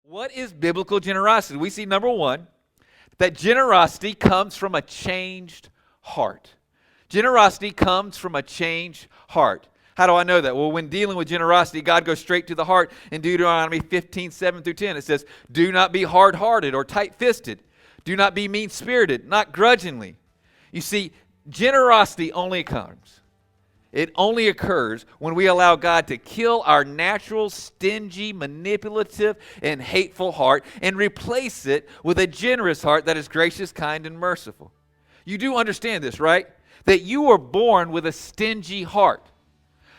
What is biblical generosity? We see, number one, that generosity comes from a changed heart. Generosity comes from a changed heart. How do I know that? Well, when dealing with generosity, God goes straight to the heart. In Deuteronomy 15:7-10, it says, "Do not be hard-hearted or tight-fisted. Do not be mean-spirited, not grudgingly." You see, generosity only comes. It only occurs when we allow God to kill our natural, stingy, manipulative, and hateful heart and replace it with a generous heart that is gracious, kind, and merciful. You do understand this, right? That you were born with a stingy heart.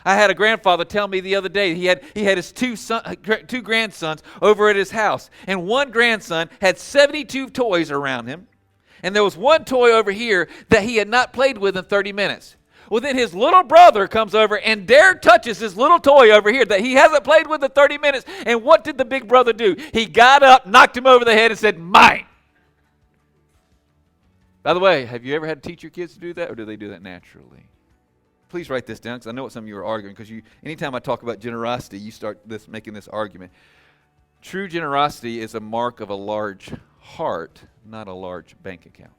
I had a grandfather tell me the other day he had his two grandsons over at his house, and one grandson had 72 toys around him, and there was one toy over here that he had not played with in 30 minutes. Well, then his little brother comes over and touches his little toy over here that he hasn't played with in 30 minutes. And what did the big brother do? He got up, knocked him over the head, and said, "Mine." By the way, have you ever had to teach your kids to do that, or do they do that naturally? Please write this down, because I know what some of you are arguing, because anytime I talk about generosity, you start making this argument. True generosity is a mark of a large heart, not a large bank account.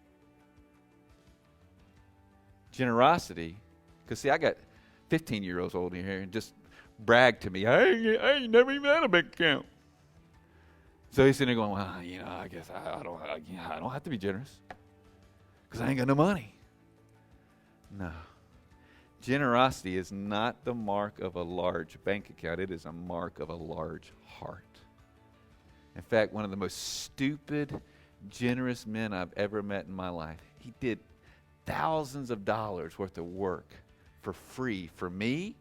Generosity, because see, I got 15-year-olds old in here and just brag to me, I ain't never even had a bank account. So he's sitting there going, well, I guess I don't have to be generous because I ain't got no money. No. Generosity is not the mark of a large bank account. It is a mark of a large heart. In fact, one of the most stupid, generous men I've ever met in my life, he did thousands of dollars worth of work for free for me,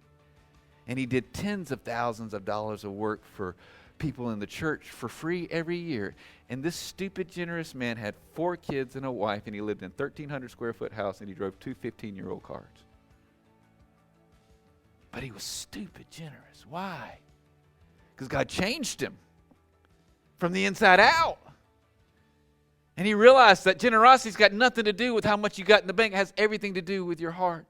and he did tens of thousands of dollars of work for people in the church for free every year. And this stupid, generous man had 4 kids and a wife, and he lived in a 1,300 square foot house, and he drove 2 15-year-old cars. But he was stupid generous. Why? Because God changed him from the inside out. And he realized that generosity's got nothing to do with how much you got in the bank. It has everything to do with your heart.